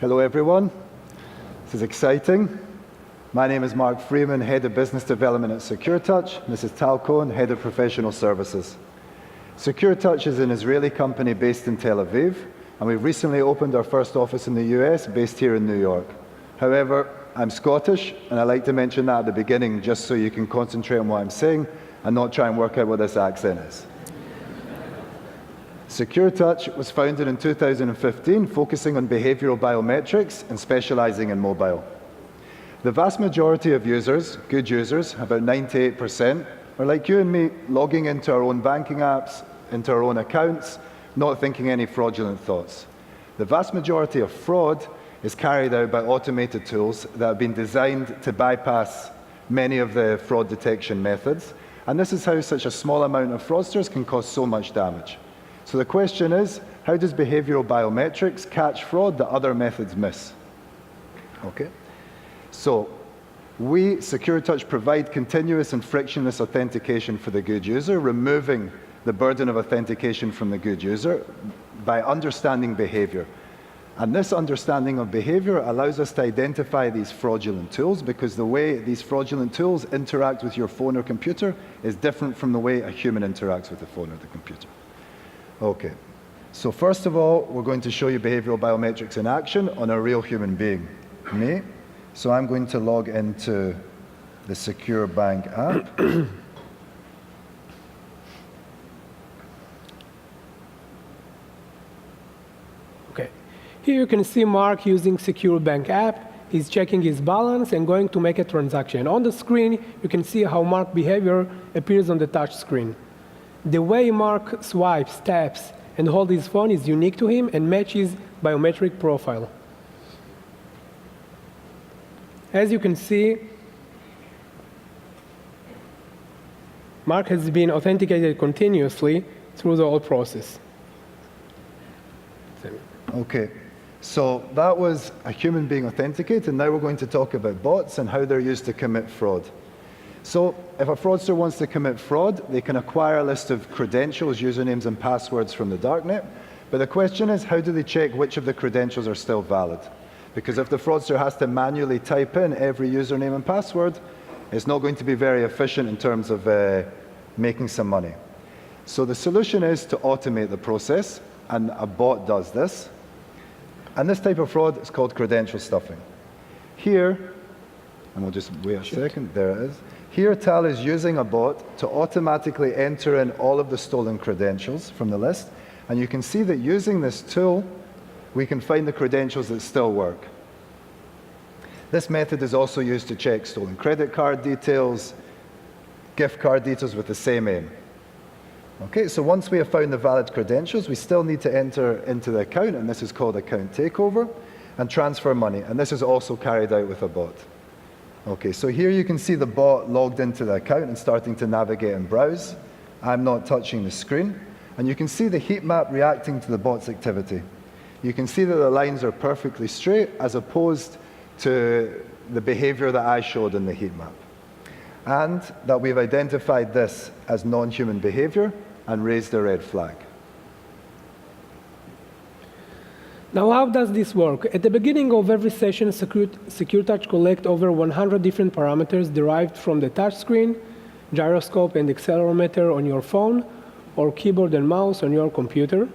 Hello, everyone. This is exciting. My name is Mark Freeman, Head of Business Development at SecuredTouch. This is Tal Cohen, Head of Professional Services. SecuredTouch is an Israeli company based in Tel Aviv, and we've recently opened our first office in the US, based here in New York. However, I'm Scottish, and I like to mention that at the beginning, just so you can concentrate on what I'm saying and not try and work out what this accent is. SecuredTouch was founded in 2015, focusing on behavioral biometrics and specializing in mobile. The vast majority of users, good users, about 98%, are like you and me, logging into our own banking apps, into our own accounts, not thinking any fraudulent thoughts. The vast majority of fraud is carried out by automated tools that have been designed to bypass many of the fraud detection methods, and this is how such a small amount of fraudsters can cause so much damage. So the question is, how does behavioral biometrics catch fraud that other methods miss? Okay. So we, SecuredTouch, provide continuous and frictionless authentication for the good user, removing the burden of authentication from the good user by understanding behavior. And this understanding of behavior allows us to identify these fraudulent tools, because the way these fraudulent tools interact with your phone or computer is different from the way a human interacts with the phone or the computer. Okay. So first of all, we're going to show you behavioral biometrics in action on a real human being, me. So I'm going to log into the Secure Bank app. Okay. Here you can see Mark using Secure Bank app. He's checking his balance and going to make a transaction. On the screen, you can see how Mark's behavior appears on the touch screen. The way Mark swipes, taps, and holds his phone is unique to him and matches biometric profile. As you can see, Mark has been authenticated continuously through the whole process. Okay, so that was a human being authenticated, and now we're going to talk about bots and how they're used to commit fraud. So if a fraudster wants to commit fraud, they can acquire a list of credentials, usernames, and passwords from the darknet. But the question is, how do they check which of the credentials are still valid? Because if the fraudster has to manually type in every username and password, it's not going to be very efficient in terms of making some money. So the solution is to automate the process, and a bot does this. And this type of fraud is called credential stuffing. Here, and we'll just wait a second, there it is. Here, Tal is using a bot to automatically enter in all of the stolen credentials from the list. And you can see that using this tool, we can find the credentials that still work. This method is also used to check stolen credit card details, gift card details with the same aim. Okay, so once we have found the valid credentials, we still need to enter into the account, and this is called account takeover, and transfer money. And this is also carried out with a bot. Okay, so here you can see the bot logged into the account and starting to navigate and browse. I'm not touching the screen. And you can see the heat map reacting to the bot's activity. You can see that the lines are perfectly straight, as opposed to the behavior that I showed in the heat map. And that we've identified this as non-human behavior and raised a red flag. Now, how does this work? At the beginning of every session, SecuredTouch collects over 100 different parameters derived from the touchscreen, gyroscope, and accelerometer on your phone, or keyboard and mouse on your computer,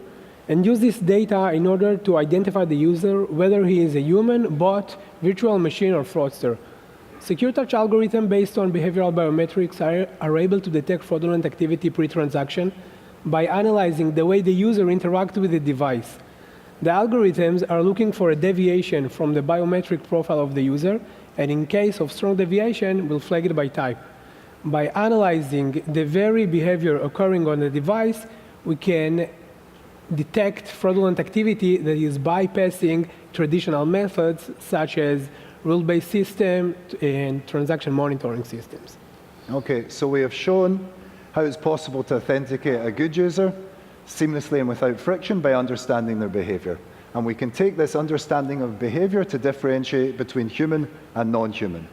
and use this data in order to identify the user, whether he is a human, bot, virtual machine, or fraudster. SecuredTouch algorithms based on behavioral biometrics are able to detect fraudulent activity pre-transaction by analyzing the way the user interacts with the device. The algorithms are looking for a deviation from the biometric profile of the user, and in case of strong deviation, will flag it by type. By analyzing the very behavior occurring on the device, we can detect fraudulent activity that is bypassing traditional methods such as rule-based system and transaction monitoring systems. Okay, so we have shown how it's possible to authenticate a good user seamlessly and without friction by understanding their behavior. And we can take this understanding of behavior to differentiate between human and non-human.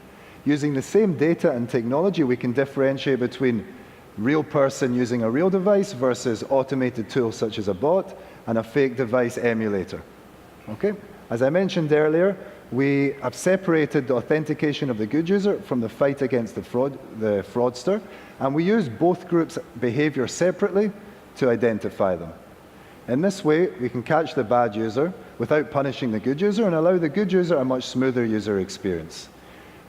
Using the same data and technology, we can differentiate between real person using a real device versus automated tools such as a bot and a fake device emulator. Okay? As I mentioned earlier, we have separated the authentication of the good user from the fight against the fraudster, and we use both groups' behavior separately to identify them. In this way, we can catch the bad user without punishing the good user and allow the good user a much smoother user experience.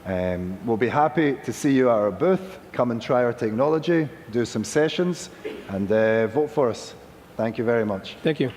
We'll be happy to see you at our booth. Come and try our technology, do some sessions, and vote for us. Thank you very much. Thank you.